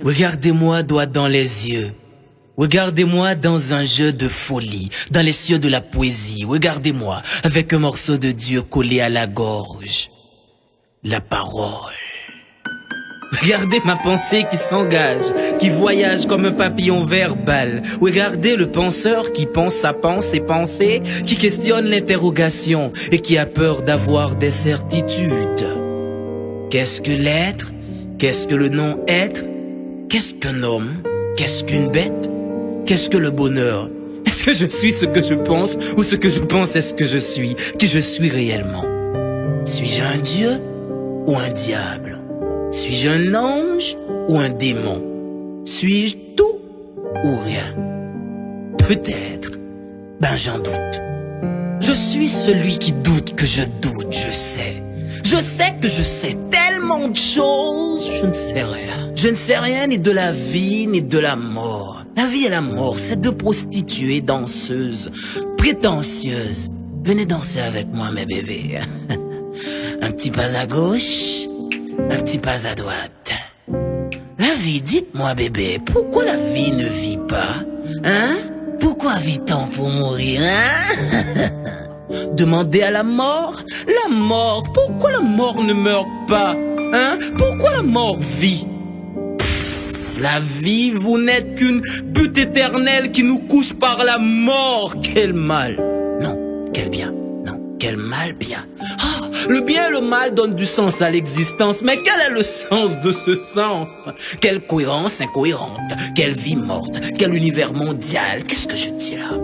Regardez-moi droit dans les yeux. Regardez-moi dans un jeu de folie, dans les cieux de la poésie. Regardez-moi avec un morceau de Dieu collé à la gorge. La parole. Regardez ma pensée qui s'engage, qui voyage comme un papillon verbal. Regardez le penseur qui pense sa pensée, qui questionne l'interrogation et qui a peur d'avoir des certitudes. Qu'est-ce que l'être? Qu'est-ce que le non-être? Qu'est-ce qu'un homme? Qu'est-ce qu'une bête? Qu'est-ce que le bonheur? Est-ce que je suis ce que je pense ou ce que je pense est ce que je suis? Qui je suis réellement? Suis-je un dieu ou un diable? Suis-je un ange ou un démon? Suis-je tout ou rien? Peut-être. Ben j'en doute. Je suis celui qui doute que je doute, je sais. Je sais que je sais tellement de choses, je ne sais rien. Je ne sais rien ni de la vie ni de la mort. La vie et la mort, c'est deux prostituées danseuses, prétentieuses. Venez danser avec moi, mes bébés. Un petit pas à gauche, un petit pas à droite. La vie, dites-moi bébé, pourquoi la vie ne vit pas? Hein? Pourquoi vit-on pour mourir, hein? Demandez à la mort, pourquoi la mort ne meurt pas? Hein? Pourquoi la mort vit? La vie, vous n'êtes qu'une butte éternelle qui nous couche par la mort. Quel mal! Non, quel bien! Non, quel mal bien! Ah, le bien et le mal donnent du sens à l'existence, mais quel est le sens de ce sens? Quelle cohérence incohérente, quelle vie morte, quel univers mondial, qu'est-ce que je dis là?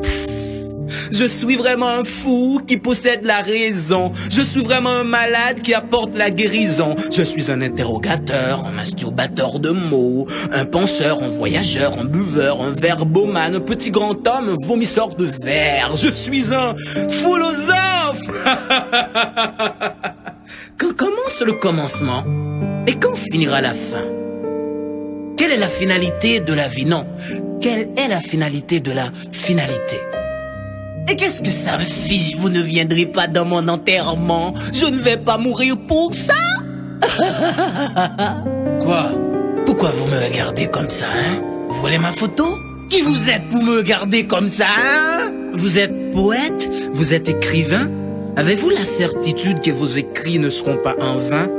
Je suis vraiment un fou qui possède la raison. Je suis vraiment un malade qui apporte la guérison. Je suis un interrogateur, un masturbateur de mots, un penseur, un voyageur, un buveur, un verbomane, un petit grand homme, un vomisseur de verre. Je suis un philosophe. Quand commence le commencement? Et quand finira la fin? Quelle est la finalité de la vie? Non. Quelle est la finalité de la finalité? Et qu'est-ce que ça me fiche? Vous ne viendrez pas dans mon enterrement. Je ne vais pas mourir pour ça. Quoi? Pourquoi vous me regardez comme ça, hein? Vous voulez ma photo? Qui vous êtes pour me regarder comme ça, hein? Vous êtes poète? Vous êtes écrivain? Avez-vous la certitude que vos écrits ne seront pas en vain?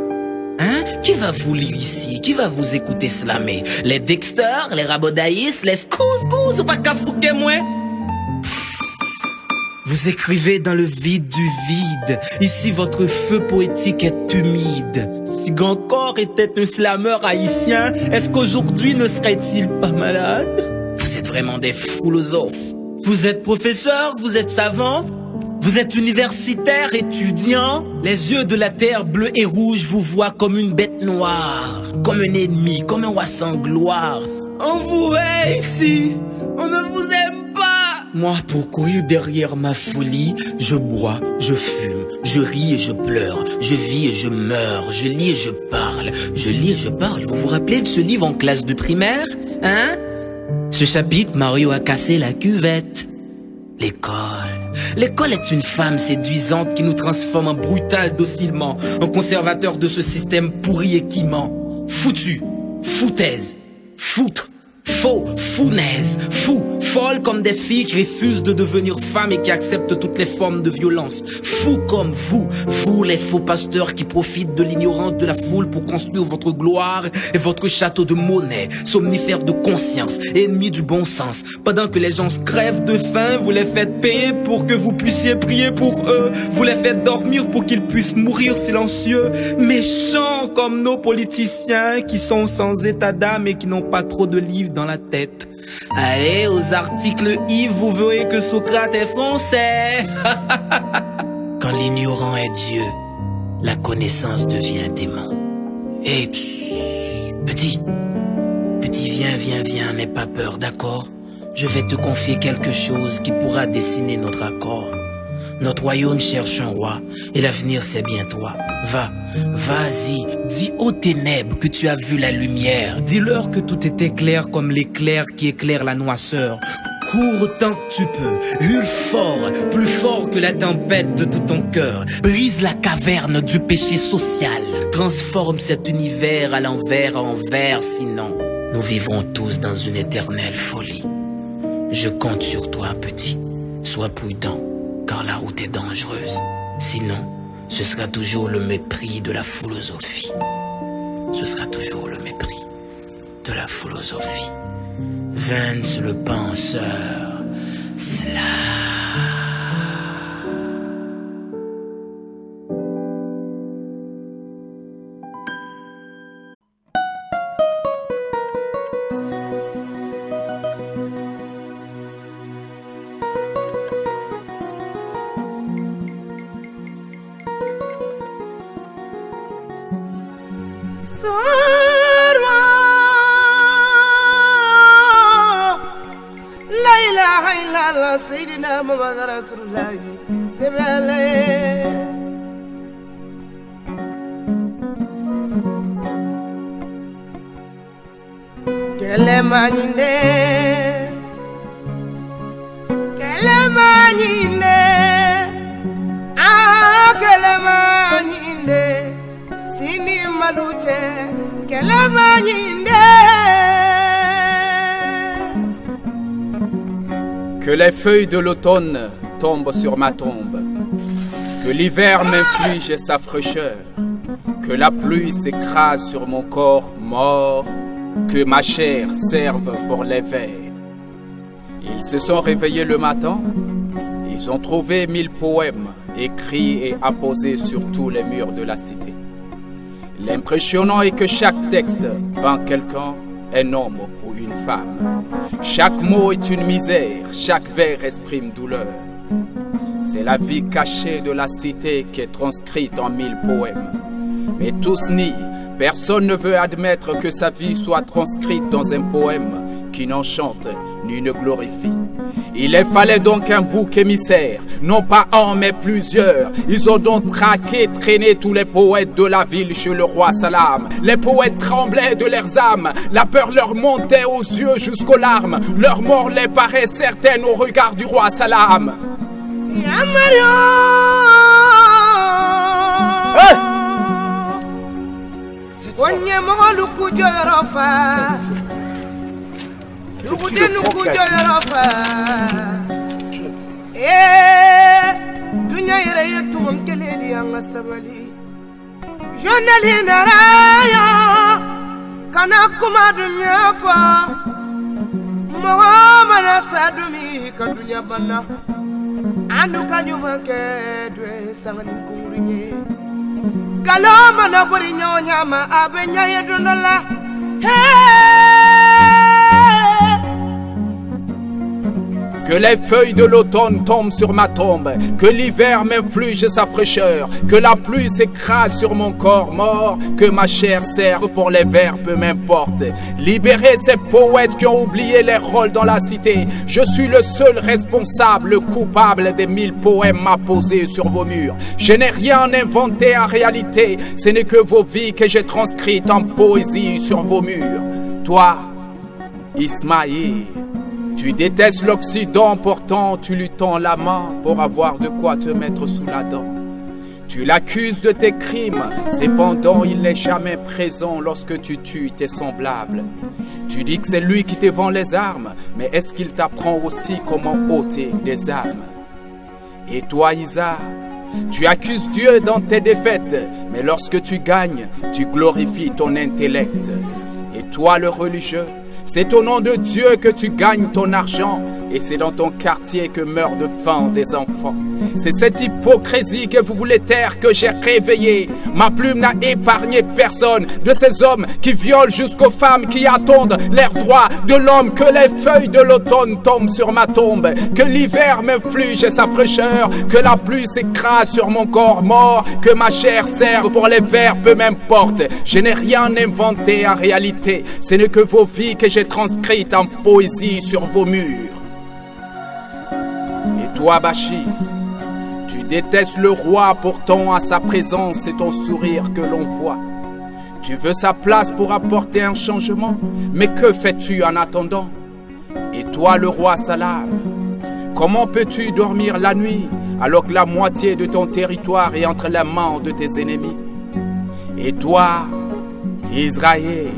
Hein? Qui va vous lire ici? Qui va vous écouter slammer? Les Dexter, les Rabodaïs, les Scouse, ou pas qu'à fouquer moi? Vous écrivez dans le vide du vide. Ici, votre feu poétique est humide. Si Gancor était un slameur haïtien, est-ce qu'aujourd'hui ne serait-il pas malade? Vous êtes vraiment des philosophes. Vous êtes professeur, vous êtes savant, vous êtes universitaire, étudiant. Les yeux de la terre bleue et rouge vous voient comme une bête noire, comme un ennemi, comme un roi sans gloire. On vous hait ici, on ne vous aime pas. Moi, pour courir derrière ma folie, je bois, je fume, je ris et je pleure, je vis et je meurs, je lis et je parle, je lis et je parle. Vous vous rappelez de ce livre en classe de primaire, hein? Ce chapitre, Mario a cassé la cuvette. L'école. L'école est une femme séduisante qui nous transforme en brutal docilement, en conservateur de ce système pourri et qui ment. Foutu, foutaise, foutre. Faux, founaise, fou, folle comme des filles qui refusent de devenir femmes et qui acceptent toutes les formes de violence. Fou comme vous les faux pasteurs qui profitent de l'ignorance de la foule pour construire votre gloire et votre château de monnaie, somnifères de conscience, ennemis du bon sens. Pendant que les gens se crèvent de faim, vous les faites payer pour que vous puissiez prier pour eux. Vous les faites dormir pour qu'ils puissent mourir silencieux. Méchants comme nos politiciens qui sont sans état d'âme et qui n'ont pas trop de livres dans la tête. Allez, aux articles Yves, vous verrez que Socrate est français. Quand l'ignorant est Dieu, la connaissance devient démon. Et petit, viens, n'aie pas peur, d'accord? Je vais te confier quelque chose qui pourra dessiner notre accord. Notre royaume cherche un roi, et l'avenir c'est bien toi. Vas-y, dis aux ténèbres que tu as vu la lumière. Dis-leur que tout était clair comme l'éclair qui éclaire la noisseur. Cours autant que tu peux, hurle fort, plus fort que la tempête de tout ton cœur. Brise la caverne du péché social, transforme cet univers à l'envers en vert, sinon nous vivrons tous dans une éternelle folie. Je compte sur toi, petit. Sois prudent, car la route est dangereuse. Sinon, ce sera toujours le mépris de la philosophie. Ce sera toujours le mépris de la philosophie. Vance le penseur, Sayyidina Muhammad Rasulullah sebele Kelemanyinde Kelemanyinde Sini maluche Kelemanyinde. Que les feuilles de l'automne tombent sur ma tombe, que l'hiver m'inflige sa fraîcheur, que la pluie s'écrase sur mon corps mort, que ma chair serve pour les vers. Ils se sont réveillés le matin, ils ont trouvé 1000 poèmes écrits et apposés sur tous les murs de la cité. L'impressionnant est que chaque texte peint quelqu'un, un homme ou une femme. Chaque mot est une misère, chaque vers exprime douleur. C'est la vie cachée de la cité qui est transcrite en 1000 poèmes. Mais tous nient, personne ne veut admettre que sa vie soit transcrite dans un poème qui n'enchante ni ne glorifie. Il leur fallait donc un bouc émissaire, non pas un mais plusieurs. Ils ont donc traqué, traîné tous les poètes de la ville chez le roi Salam. Les poètes tremblaient de leurs âmes, la peur leur montait aux yeux jusqu'aux larmes. Leur mort les paraît certaine au regard du roi Salam. Dunya yere yetumam keledi anga sabali jonali naraya kana kuma dunya fa Muhammad sadumi ka dunya bana andu kanyuma ke dwe sangani kungurinye galoma na bori nyama abenya yedunala Que les feuilles de l'automne tombent sur ma tombe, que l'hiver m'inflige sa fraîcheur, que la pluie s'écrase sur mon corps mort, que ma chair serve pour les vers, peu m'importe. Libérez ces poètes qui ont oublié les rôles dans la cité. Je suis le seul responsable, le coupable des 1000 poèmes apposés sur vos murs. Je n'ai rien inventé en réalité, ce n'est que vos vies que j'ai transcrites en poésie sur vos murs. Toi, Ismaïl, tu détestes l'Occident, pourtant tu lui tends la main pour avoir de quoi te mettre sous la dent. Tu l'accuses de tes crimes, cependant il n'est jamais présent lorsque tu tues tes semblables. Tu dis que c'est lui qui te vend les armes, mais est-ce qu'il t'apprend aussi comment ôter des âmes? Et toi, Isa, tu accuses Dieu dans tes défaites, mais lorsque tu gagnes, tu glorifies ton intellect. Et toi, le religieux, c'est au nom de Dieu que tu gagnes ton argent et c'est dans ton quartier que meurent de faim des enfants. C'est cette hypocrisie que vous voulez taire que j'ai réveillée. Ma plume n'a épargné personne de ces hommes qui violent jusqu'aux femmes qui attendent leurs droits de l'homme. Que les feuilles de l'automne tombent sur ma tombe, que l'hiver m'inflige sa fraîcheur, que la pluie s'écrase sur mon corps mort, que ma chair serve pour les vers, peu m'importe. Je n'ai rien inventé en réalité, ce n'est que vos vies que j'ai transcrites en poésie sur vos murs. Et toi, Bachir, tu détestes le roi, pourtant à sa présence c'est ton sourire que l'on voit. Tu veux sa place pour apporter un changement, mais que fais-tu en attendant? Et toi, le roi Salam, comment peux-tu dormir la nuit alors que la moitié de ton territoire est entre les mains de tes ennemis? Et toi, Israël,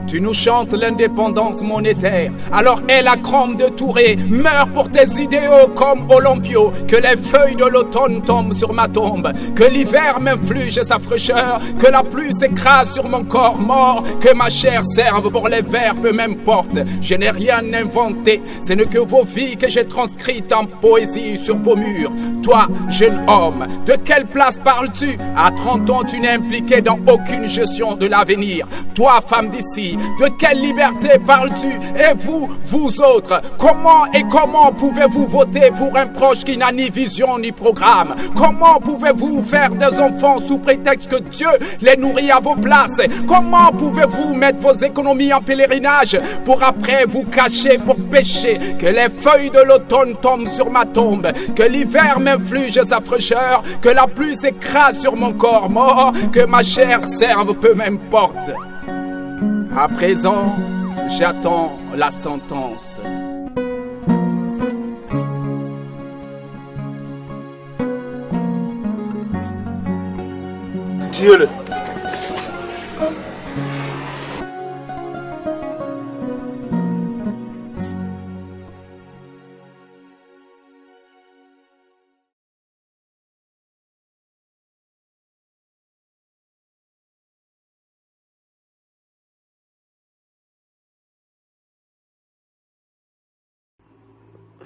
tu nous chantes l'indépendance monétaire, alors aie la crème de Touré, meurs pour tes idéaux comme Olympio, que les feuilles de l'automne tombent sur ma tombe, que l'hiver m'inflige sa fraîcheur, que la pluie s'écrase sur mon corps mort, que ma chair serve pour les vers, peu m'importe, je n'ai rien inventé, ce n'est que vos vies que j'ai transcrites en poésie sur vos murs. Toi, jeune homme, de quelle place parles-tu? À 30 ans, tu n'es impliqué dans aucune gestion de l'avenir. Toi, femme d'ici, de quelle liberté parles-tu? Et vous, vous autres, comment pouvez-vous voter pour un proche qui n'a ni vision ni programme? Comment pouvez-vous faire des enfants sous prétexte que Dieu les nourrit à vos places? Comment pouvez-vous mettre vos économies en pèlerinage pour après vous cacher pour pécher? Que les feuilles de l'automne tombent sur ma tombe, que l'hiver m'inflige sa fraîcheur, que la pluie s'écrase sur mon corps mort, que ma chair serve, peu m'importe. À présent, j'attends la sentence. Dieu-le.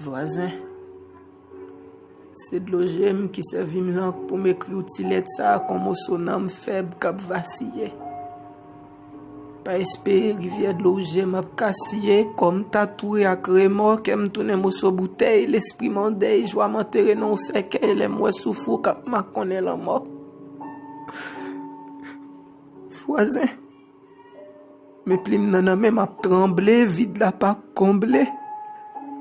Voisin, c'est de l'OGM qui servait langue pour m'écrire outilette ça comme au sonam faible cap vaciller. Pas espérer rivière de l'OGM a cassiller comme tatoué à crémor qu'aime tourner mon so bouteille l'esprit mandé joie m'enterrer non c'est qu'elle est moi souffre cap m'a connaît la mort. Voisin, mes plim nan même a tremblé vide la pas comblé.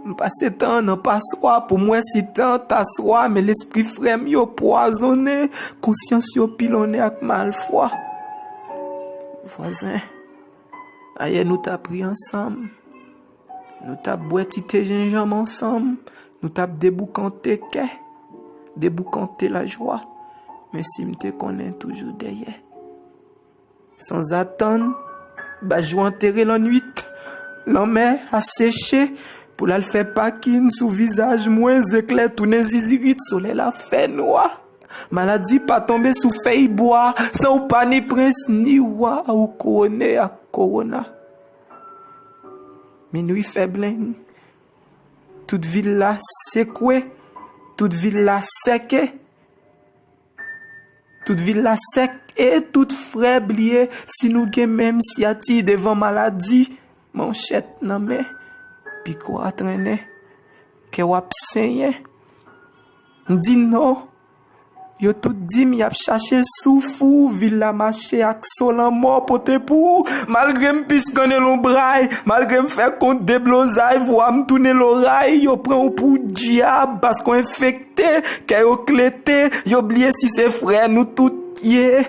M'passe temps nan passoir pour moi si tant t'asseoir mais l'esprit frème yo poisonné conscience yo pilonné ak malfoi. Voisin, aïe nous t'a pris ensemble, nous t'a boiti tes gingembre ensemble, nous t'a déboucanté la joie, mais si m'te connais toujours derrière. Sans attendre, bah jou enterrer l'ennui, l'enmer a séché. Pour la faire paquine sous visage moins éclair tourner zizirit soleil la fait noir. Maladie pas tomber sous feuille bois sans ou pas ni prince ni roi ou couronné à corona. Minuit faible, toute ville là secouée, toute ville là sec, toute ville là sec et toute frais blié si nous gen même si ati devant maladie manchette nan mais puis quoi traîner que wap saigner dit non yo tout dit mi a chercher soufou villa marché ak solan mort pote pour malgré m pis connait l'ombraille malgré m faire compte déblosay voix m tourner l'oreille yo prend pour diable parce qu'on infecté que yo clété yo oublié si c'est frère nous tout yé.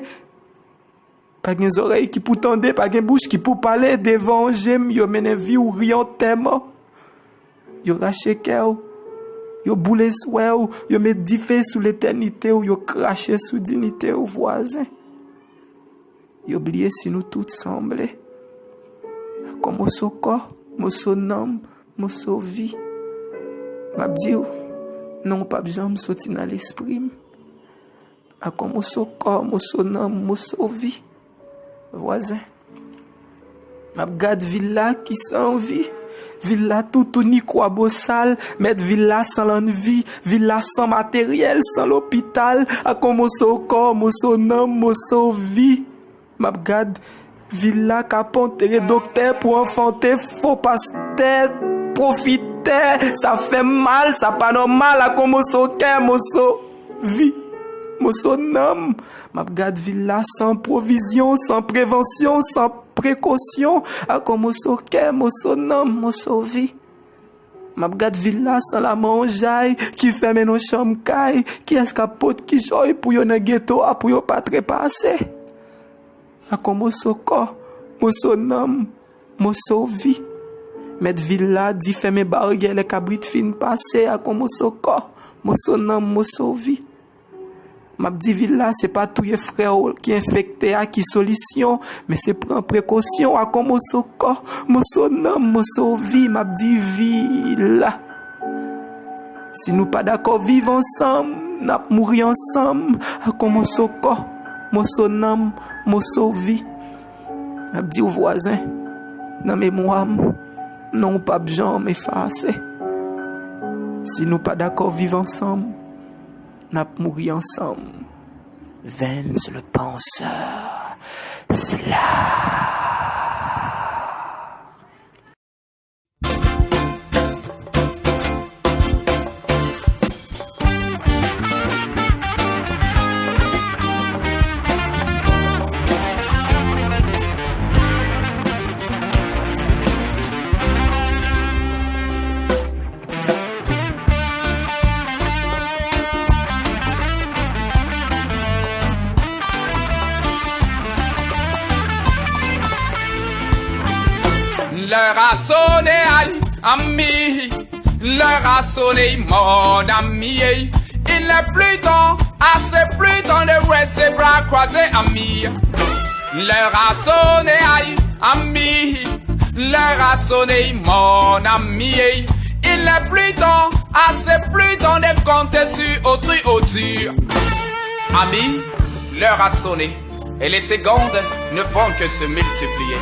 Pas gen oreilles qui pour tendre, pas gen bouche qui pour parler devant j'aime yo mène vie ou rien tellement. Yo raché cœur, yo boule souhait, yo met diffé sous l'éternité ou yo craché sous dignité au voisin. Yo oublié si nous tous semblés. Comme au so corps, mo so nom, mo so vie. M'a dit non pas besoin me sortir dans l'esprit. Comme au so corps, mo so nom, mo so vie. Voisin, m'a regarde villa qui sans vie, villa tout ni quoi beau sale, mettre villa sans l'envie, villa sans matériel, sans l'hôpital, à comme so corps, mo so nom, mo so vie. M'a regarde villa caponter docteur pour enfanter faux pasteur profiter, ça fait mal, ça pas normal, à comme so cœur, mo so vie. Mon nom, m'a regarde villa sans provision, sans prévention, sans précaution, à comme mon nom, mon vie. M'a regarde villa sans la mangeaille, qui ferme nos chambres caille, qui escapote, qui joue pour yon ghetto, pour yon pas trépasser. À comme corps, mon nom, mon vie. Met villa dit fait mes barrières les cabrit fin passer à comme so corps, mo so nam, mo so vie. M'a dit villa c'est pas tout les frères qui infecté à qui solution, mais c'est prendre précaution à comme so corps, mo so nam, mo so vie. M'a dit villa. Si nous pas d'accord vivre ensemble, n'a mourir ensemble à comme so corps, mo so nam, mo so vie. M'a dit aux voisins dans mémoire non pas jamais effacer. Si nous pas d'accord vivre ensemble, n'a mourir ensemble. Vance le penseur, cela. L'heure a sonné, aïe, ami. L'heure a sonné, mon ami. Il n'est plus temps, assez plus temps de rester bras croisés, ami. L'heure a sonné, aïe, ami. L'heure a sonné, mon ami. Il n'est plus temps, assez plus temps de compter sur autrui. Ami, l'heure a sonné. Et les secondes ne font que se multiplier.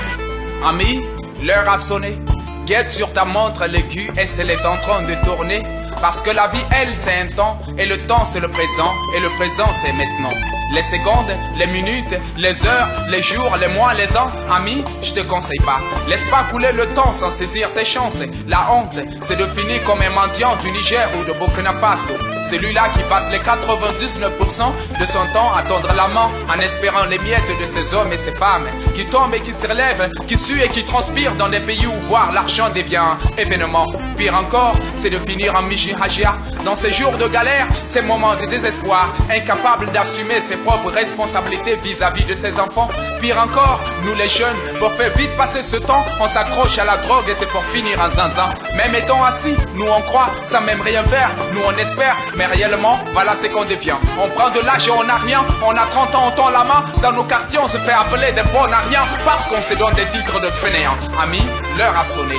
Ami, l'heure a sonné. Guette sur ta montre l'aiguille et elle est en train de tourner. Parce que la vie, elle, c'est un temps. Et le temps, c'est le présent. Et le présent, c'est maintenant. Les secondes, les minutes, les heures, les jours, les mois, les ans. Ami, je te conseille pas. Laisse pas couler le temps sans saisir tes chances. La honte, c'est de finir comme un mendiant du Niger ou de Burkina Faso. Celui-là qui passe les 99% de son temps à tendre la main en espérant les miettes de ces hommes et ces femmes qui tombent et qui se relèvent, qui suent et qui transpirent dans des pays où voir l'argent devient événement. Pire encore, c'est de finir en Mijihajia. Dans ces jours de galère, ces moments de désespoir, incapable d'assumer ses propres responsabilités vis-à-vis de ses enfants. Pire encore, nous les jeunes, pour faire vite passer ce temps, on s'accroche à la drogue et c'est pour finir en zinzin. Même étant assis, nous on croit, sans même rien faire, nous on espère, mais réellement, voilà ce qu'on devient. On prend de l'âge et on n'a rien, on a 30 ans, on tend la main, dans nos quartiers on se fait appeler des bons à rien, parce qu'on se donne des titres de fainéants. Amis, l'heure a sonné.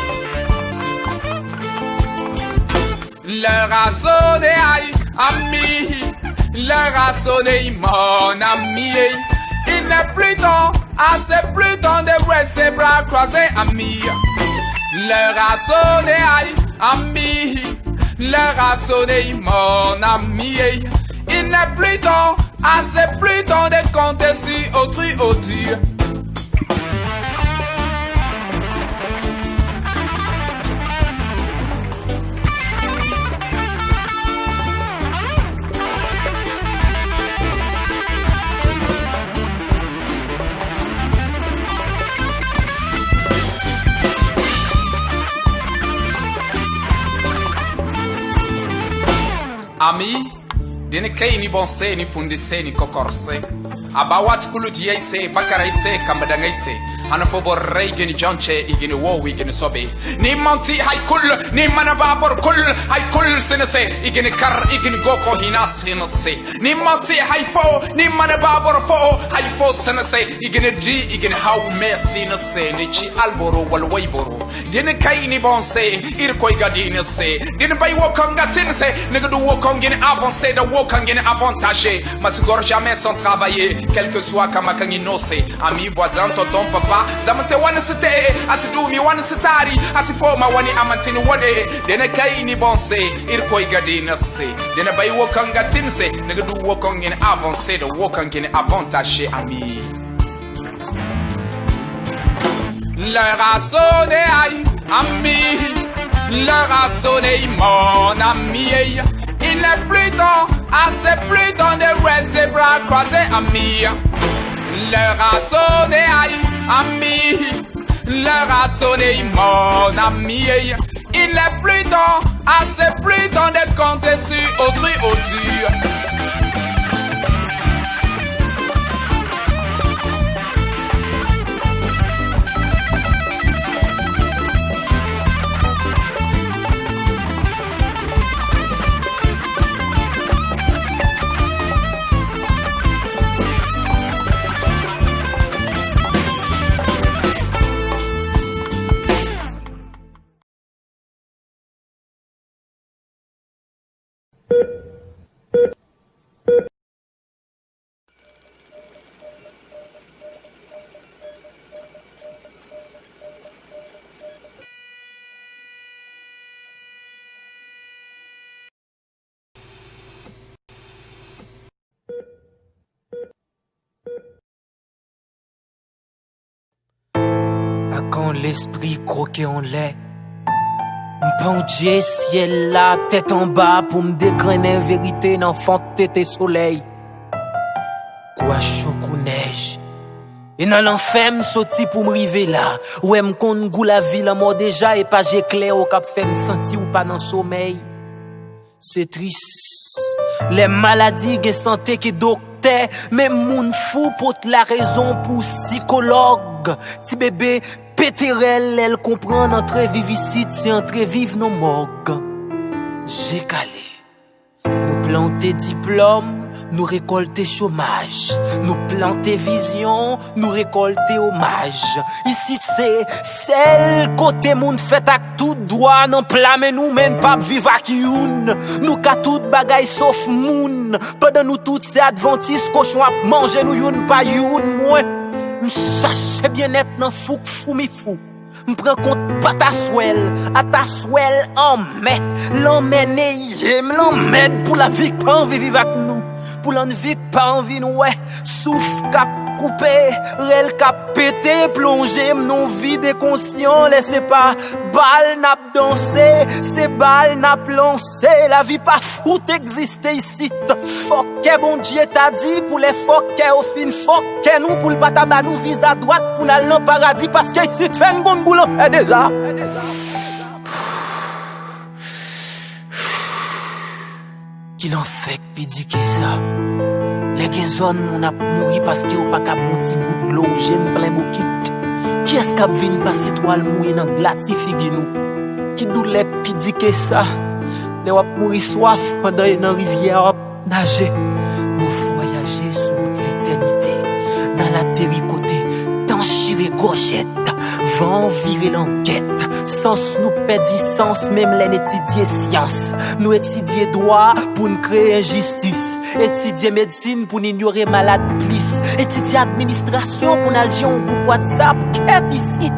L'heure a sonné, aïe, ami. L'heure a sonné, mon ami. Il n'est plus temps, assez plus temps de rester bras croisés, ami. L'heure a sonné, aïe, ami. L'heure a sonné, mon ami. Il n'est plus temps, assez plus temps de compter sur autrui. Ami, dine kai ni bonse ni fundise ni kokorse. Abawat kulu diaise bakaraise kambadangise. Hanafo borrei geni jonche igini wowi geni sobe. Ni manti haikul ni manababor kul haikul senese igini kar igini goko hinas hinase. Ni manti haifo ni manababor fo haifo senese igini ji igini hau mesi nase ni chi alboro wal waiboro. Dine kai ni bonse irkoi gadine se. Dine bay wokanga tinse negadu wokangini avancer da wokangini avantager. Masugor jamais sans travailler. Quel que soit Kamakanginose, ami, voisin, tonton, papa, Zamase wane sete, asidumi wane setari, asifoma wani amantini wane, dene kai ni bonse, irkoi gadina se, dene bay wokanga tinse, negadu wokangin avancer, de wokangin avantager, ami. L'heure a sonné, aïe, ami, l'heure a sonné, mon ami. Il n'est plus temps, assez plus temps de rester bras croisés, ami. L'heure a sonné, aïe, ami. L'heure a sonné, mon ami. Il n'est plus temps, assez plus temps de compter sur autrui. Quand l'esprit croqué en lait, m'pendier ciel là, tête en bas pour me dégrainer vérité d'enfant tété soleil. Quoi chaud ou neige. Et dans l'enfer m'soti pour m'river là. Ouais m'konn goût la vie la mort déjà et pas j'éclair au cap fait m'senti ou pas dans sommeil. C'est triste. Les maladies gen santé qui docteur, même moun fou pour la raison pour psychologue. Ti bébé péterelle, elle comprend entre vivicide, c'est entre vivre nos morgues. J'ai calé. Nous planter diplôme, nous récolter chômage. Nous planter vision, nous récolter hommage. Ici c'est celle côté moun fait ak tout droit non plat mais nous même pas vivre ak youn. Nous ka tout bagay sauf moun. Pendant nous toutes ces adventistes cochon ap manger nous youn pas youn moins. M'chache bien-être nan fouk fou mi fou. M'prend compte pas ta swell, à ta swell en mai. L'emmène yem, l'emmène pour la vie pas envie vivre avec nous. Pour l'envie pas envie nous ouais. Souffle cap coupé, rel cap pété, plongé, non vide conscient, laissez pas balle n'a danser, c'est balle n'a lancé, la vie pas fout exister ici. Fuck bon Dieu t'a dit pour les fuck au fin fuck nous pour le pataba nous vise à droite pour aller dans paradis parce que ici tu fais un bon boulot et déjà. Qu'il en fait que dit que ça. Les gens on a mouru parce qu'ils n'ont pas qu'à monter bout de l'eau, j'aime plein bouquet. Qui est-ce qui a venu passer toi le mourir dans glace figue nous? Qui douleur qui dit que ça? Les wap mourir soif pendant une rivière wap nager. Nous voyager sous l'éternité. Dans la terricoté, t'enchirer gauchette. Vent virer l'enquête. Sens nous perdit sens, même l'étudier science. Nous étudier droit pour nous créer injustice. Étudier médecine pour ignorer malade bliss. Étudier administration pour nous jouer un groupe WhatsApp. Qu'est-ce ici?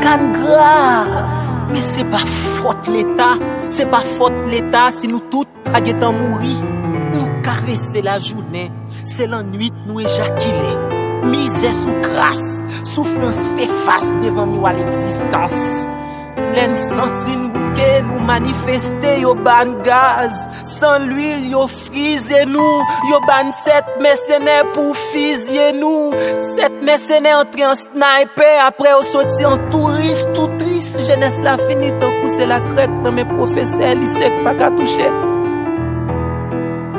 Can grave. Mais c'est pas faute l'État. C'est pas faute l'État si nous toutes pas guettant mourir. Nous caresser la journée. C'est la nuit nous éjaculer. Misère sous grâce. Souffrance fait face devant nous à l'existence. L'en sentine bouquet nous manifester yo ban gaz. Sans l'huile yo frise nous. Yo ban 7 mercenaires pour fusiller nous. 7 mercenaires entrés en sniper. Après au sorti en touriste tout triste. Jeunesse la fini tant que c'est la crête dans mes professeurs. Lycée pas qu'à toucher.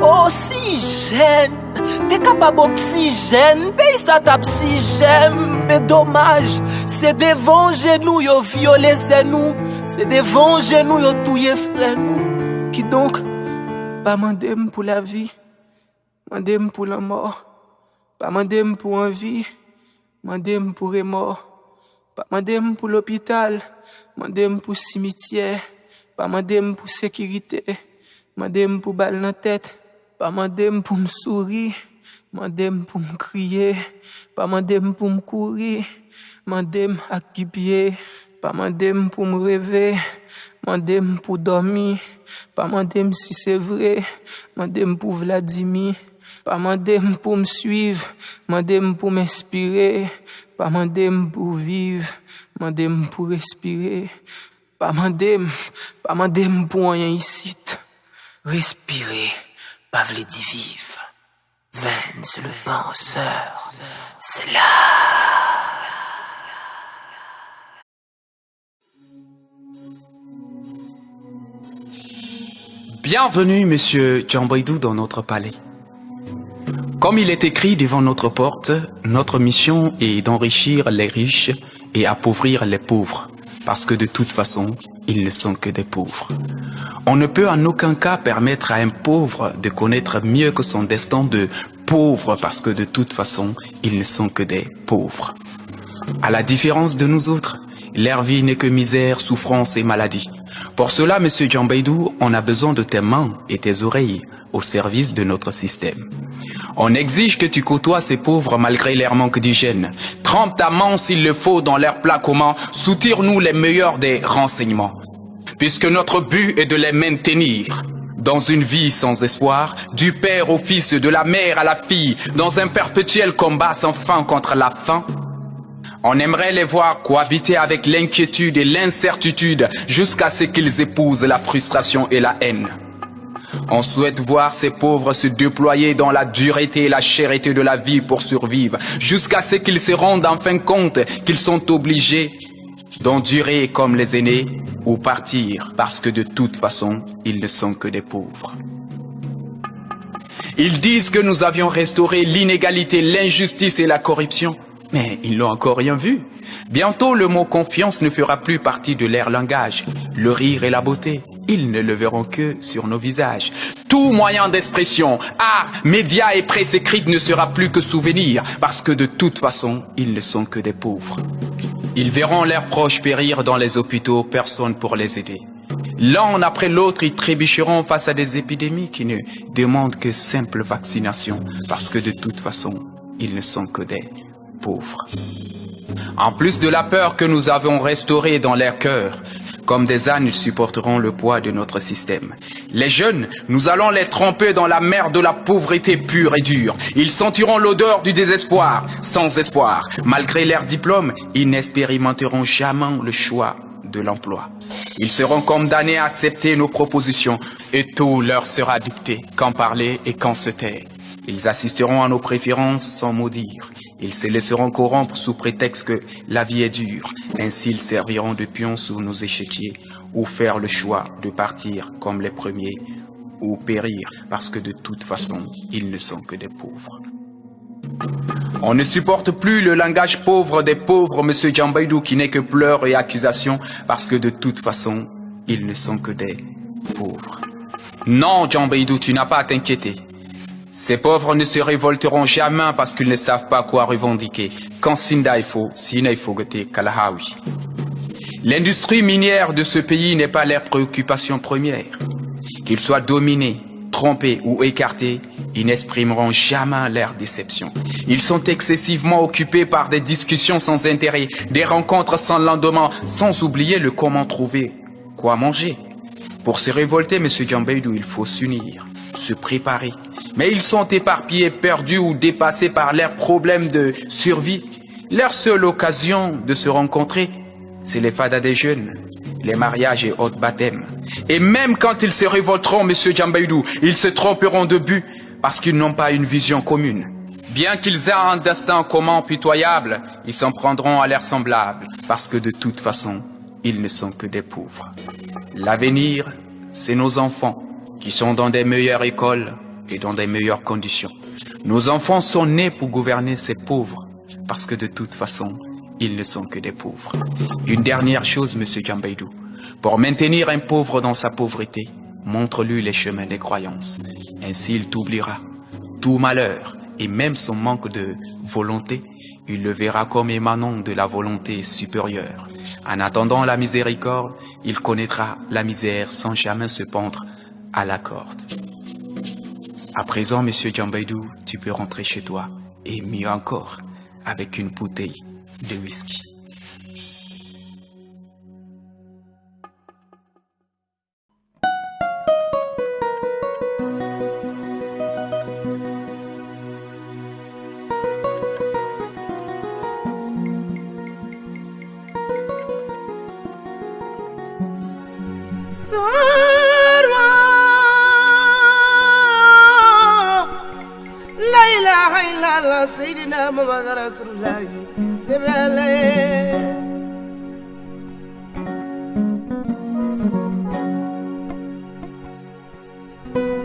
Oxygène, t'es capable d'oxygène, paye ça t'oxygène, mais dommage, c'est devant genoux yo violé c'est nous, c'est devant genoux yo touye frère nous, qui donc, pas mandem pour la vie, mandem pour la mort, pas mandem pour envie, mandem pour les morts, pas mandem pour l'hôpital, mandem pour cimetière, pas mandem pour sécurité, mandem pour balle dans la tête. Pas mandem pour me sourire, mandem pour me crier, pas mandem pour me courir, mandem à qui pied, pas mandem pour me rêver, mandem pour dormir, pas mandem si c'est vrai, mandem pour Vladimir, pas mandem pour me suivre, mandem pour m'inspirer, pas mandem pour vivre, mandem pour respirer, pas mandem pour rien ici, respirer. Pas v'lait dit vive. Vance le penseur. C'est là. Bienvenue, monsieur Djambaydou, dans notre palais. Comme il est écrit devant notre porte, notre mission est d'enrichir les riches et appauvrir les pauvres, parce que de toute façon, ils ne sont que des pauvres. On ne peut en aucun cas permettre à un pauvre de connaître mieux que son destin de pauvre, parce que de toute façon, ils ne sont que des pauvres. À la différence de nous autres, leur vie n'est que misère, souffrance et maladie. Pour cela, Monsieur Djambaydou, on a besoin de tes mains et tes oreilles au service de notre système. On exige que tu côtoies ces pauvres malgré leur manque d'hygiène. Trempe ta main s'il le faut dans leur plat commun. Soutire-nous les meilleurs des renseignements. Puisque notre but est de les maintenir dans une vie sans espoir, du père au fils, de la mère à la fille, dans un perpétuel combat sans fin contre la faim. On aimerait les voir cohabiter avec l'inquiétude et l'incertitude jusqu'à ce qu'ils épousent la frustration et la haine. On souhaite voir ces pauvres se déployer dans la dureté et la chèreté de la vie pour survivre, jusqu'à ce qu'ils se rendent enfin compte qu'ils sont obligés d'endurer comme les aînés ou partir parce que de toute façon, ils ne sont que des pauvres. Ils disent que nous avions restauré l'inégalité, l'injustice et la corruption, mais ils n'ont encore rien vu. Bientôt, le mot confiance ne fera plus partie de leur langage. Le rire et la beauté, ils ne le verront que sur nos visages. Tout moyen d'expression, art, médias et presse écrite ne sera plus que souvenir, parce que de toute façon, ils ne sont que des pauvres. Ils verront leurs proches périr dans les hôpitaux, personne pour les aider. L'un après l'autre, ils trébucheront face à des épidémies qui ne demandent que simple vaccination, parce que de toute façon, ils ne sont que des pauvres. En plus de la peur que nous avons restaurée dans leur cœur, comme des ânes, ils supporteront le poids de notre système. Les jeunes, nous allons les tremper dans la mer de la pauvreté pure et dure. Ils sentiront l'odeur du désespoir, sans espoir. Malgré leur diplôme, ils n'expérimenteront jamais le choix de l'emploi. Ils seront condamnés à accepter nos propositions et tout leur sera dicté, quand parler et quand se taire. Ils assisteront à nos préférences sans mot dire. Ils se laisseront corrompre sous prétexte que la vie est dure. Ainsi, ils serviront de pions sous nos échiquiers ou faire le choix de partir comme les premiers ou périr parce que de toute façon, ils ne sont que des pauvres. On ne supporte plus le langage pauvre des pauvres, Monsieur Djambaydou, qui n'est que pleurs et accusations parce que de toute façon, ils ne sont que des pauvres. Non, Djambaydou, tu n'as pas à t'inquiéter. Ces pauvres ne se révolteront jamais parce qu'ils ne savent pas quoi revendiquer. Quand Sinda il faut, Sina il faut goûter Kalahawi. L'industrie minière de ce pays n'est pas leur préoccupation première. Qu'ils soient dominés, trompés ou écartés, ils n'exprimeront jamais leur déception. Ils sont excessivement occupés par des discussions sans intérêt, des rencontres sans lendemain, sans oublier le comment trouver quoi manger. Pour se révolter, Monsieur Djambaydou, il faut s'unir, se préparer. Mais ils sont éparpillés, perdus ou dépassés par leurs problèmes de survie. Leur seule occasion de se rencontrer, c'est les fadas des jeunes, les mariages et autres baptêmes. Et même quand ils se révolteront, Monsieur Djambaydou, ils se tromperont de but parce qu'ils n'ont pas une vision commune. Bien qu'ils aient un destin commun pitoyable, ils s'en prendront à leurs semblables parce que de toute façon, ils ne sont que des pauvres. L'avenir, c'est nos enfants qui sont dans des meilleures écoles et dans des meilleures conditions. Nos enfants sont nés pour gouverner ces pauvres, parce que de toute façon, ils ne sont que des pauvres. Une dernière chose, Monsieur Djambaydou, pour maintenir un pauvre dans sa pauvreté, montre-lui les chemins des croyances. Ainsi, il t'oubliera. Tout malheur, et même son manque de volonté, il le verra comme émanant de la volonté supérieure. En attendant la miséricorde, il connaîtra la misère sans jamais se pendre à la corde. À présent, Monsieur Djambaydou, tu peux rentrer chez toi, et mieux encore, avec une bouteille de whisky. Sayyidina Muhammad Rasulullah sebele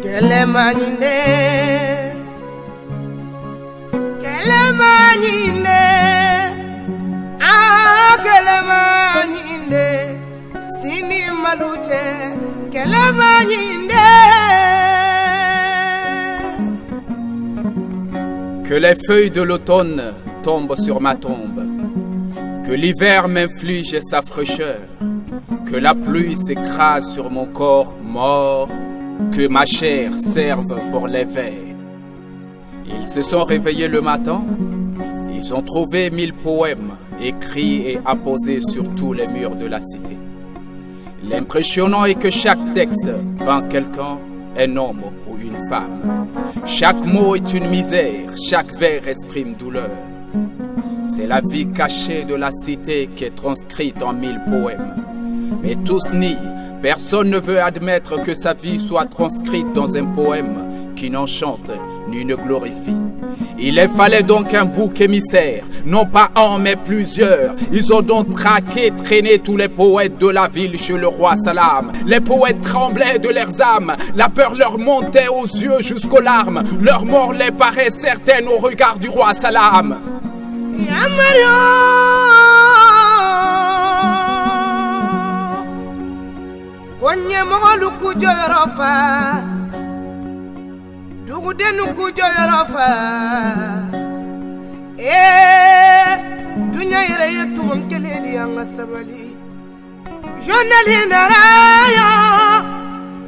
Kelemaninde Kelemaninde Sini malute Kelemaninde. Que les feuilles de l'automne tombent sur ma tombe, que l'hiver m'inflige sa fraîcheur, que la pluie s'écrase sur mon corps mort, que ma chair serve pour les vers. Ils se sont réveillés le matin, ils ont trouvé 1000 poèmes écrits et apposés sur tous les murs de la cité. L'impressionnant est que chaque texte peint quelqu'un, un homme ou une femme. Chaque mot est une misère, chaque vers exprime douleur. C'est la vie cachée de la cité qui est transcrite en 1000 poèmes. Mais tous nient, personne ne veut admettre que sa vie soit transcrite dans un poème qui n'enchante ni ne glorifie. Il leur fallait donc un bouc émissaire, non pas un mais plusieurs. Ils ont donc traqué, traîné tous les poètes de la ville chez le roi Salam. Les poètes tremblaient de leurs âmes, la peur leur montait aux yeux jusqu'aux larmes. Leur mort les paraît certaine au regard du roi Salam. Dugudenu kujo yorofa dunya yere yetu mankeleli anga sabali jonali naraya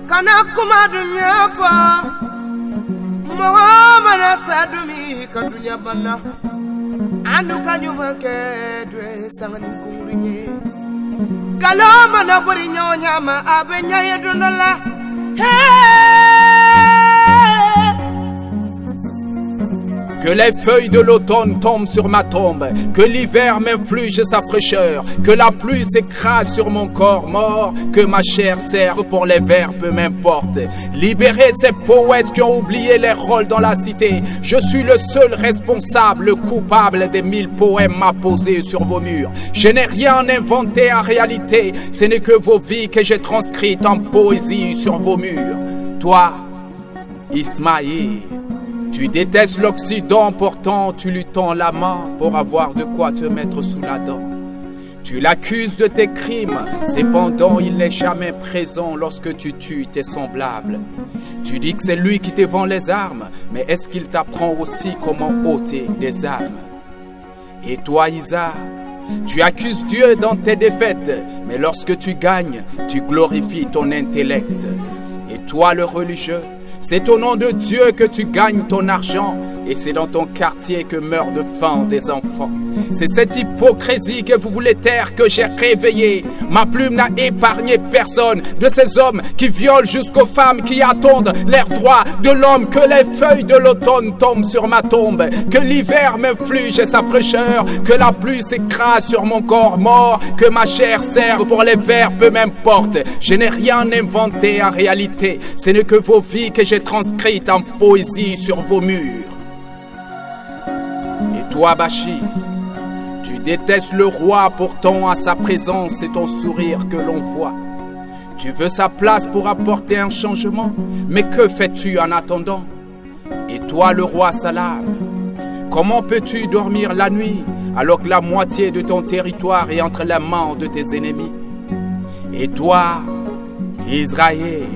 kana kuma dunya fa mohamana sadumi ka dunya bana anu kanyuma ke dwe sangani kungurinye kaloma na bori nyama abenya yedonola Que les feuilles de l'automne tombent sur ma tombe, que l'hiver m'inflige sa fraîcheur, que la pluie s'écrase sur mon corps mort, que ma chair serve pour les vers, peu m'importe. Libérez ces poètes qui ont oublié les rôles dans la cité. Je suis le seul responsable, le coupable des 1000 poèmes apposés sur vos murs. Je n'ai rien inventé en réalité, ce n'est que vos vies que j'ai transcrites en poésie sur vos murs. Toi, Ismaïl, tu détestes l'Occident, pourtant tu lui tends la main pour avoir de quoi te mettre sous la dent. Tu l'accuses de tes crimes, cependant il n'est jamais présent lorsque tu tues tes semblables. Tu dis que c'est lui qui te vend les armes, mais est-ce qu'il t'apprend aussi comment ôter des âmes? Et toi, Isa, tu accuses Dieu dans tes défaites, mais lorsque tu gagnes, tu glorifies ton intellect. Et toi, le religieux, c'est au nom de Dieu que tu gagnes ton argent et c'est dans ton quartier que meurent de faim des enfants. C'est cette hypocrisie que vous voulez taire que j'ai réveillée. Ma plume n'a épargné personne, de ces hommes qui violent jusqu'aux femmes qui attendent leurs droits de l'homme. Que les feuilles de l'automne tombent sur ma tombe, que l'hiver m'inflige sa fraîcheur, que la pluie s'écrase sur mon corps mort, que ma chair serve pour les vers, peu m'importe. Je n'ai rien inventé en réalité, ce n'est que vos vies que j'ai transcrites en poésie sur vos murs. Et toi, Bachir, tu détestes le roi, pourtant à sa présence c'est ton sourire que l'on voit. Tu veux sa place pour apporter un changement, mais que fais-tu en attendant? Et toi, le roi Salam, comment peux-tu dormir la nuit alors que la moitié de ton territoire est entre les mains de tes ennemis? Et toi, Israël,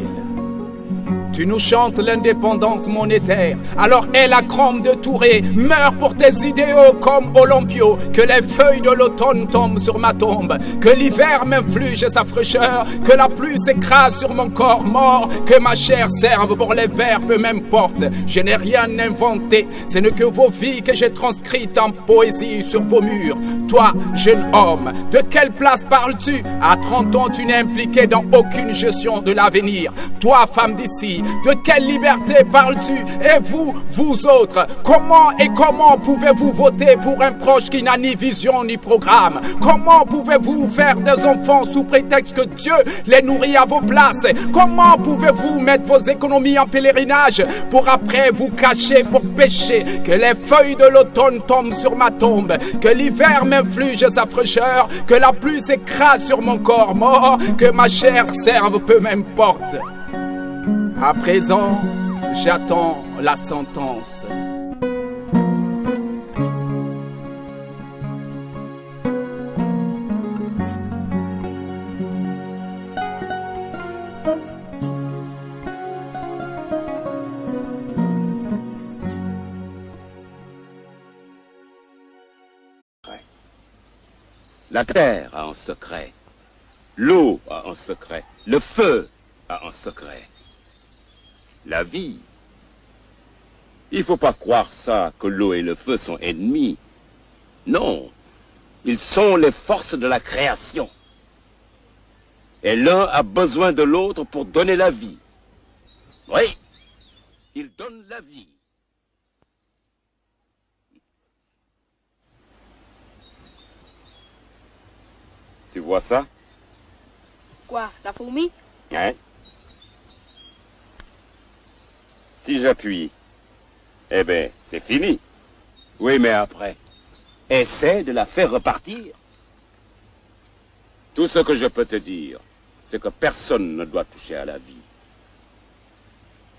tu nous chantes l'indépendance monétaire, alors aie la crampe de Touré, meurs pour tes idéaux comme Olympio. Que les feuilles de l'automne tombent sur ma tombe, que l'hiver m'inflige sa fraîcheur, que la pluie s'écrase sur mon corps mort, que ma chair serve pour les vers, peu m'importe. Je n'ai rien inventé, ce n'est que vos vies que j'ai transcrites en poésie sur vos murs. Toi, jeune homme, de quelle place parles-tu? À 30 ans, tu n'es impliqué dans aucune gestion de l'avenir. Toi, femme d'ici, de quelle liberté parles-tu? Et vous, vous autres, comment pouvez-vous voter pour un proche qui n'a ni vision ni programme? Comment pouvez-vous faire des enfants sous prétexte que Dieu les nourrit à vos places? Comment pouvez-vous mettre vos économies en pèlerinage pour après vous cacher pour pécher? Que les feuilles de l'automne tombent sur ma tombe, que l'hiver m'inflige sa fraîcheur, que la pluie s'écrase sur mon corps mort, que ma chair serve, peu m'importe. À présent, j'attends la sentence. La terre a un secret. L'eau a un secret. Le feu a un secret. La vie. Il ne faut pas croire ça, que l'eau et le feu sont ennemis. Non. Ils sont les forces de la création. Et l'un a besoin de l'autre pour donner la vie. Oui. Ils donnent la vie. Tu vois ça? Quoi, la fourmi? Hein? Si j'appuie, eh bien, c'est fini. Oui, mais après, essaie de la faire repartir. Tout ce que je peux te dire, c'est que personne ne doit toucher à la vie.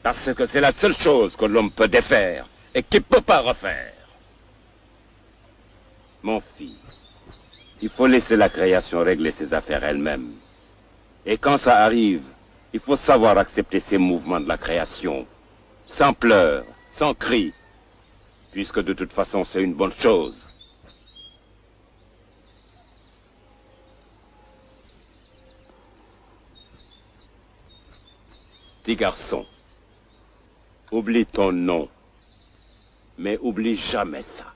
Parce que c'est la seule chose que l'homme peut défaire et qu'il ne peut pas refaire. Mon fils, il faut laisser la création régler ses affaires elle-même. Et quand ça arrive, il faut savoir accepter ces mouvements de la création, sans pleurs, sans cris, puisque de toute façon c'est une bonne chose. Petit garçon, oublie ton nom, mais oublie jamais ça.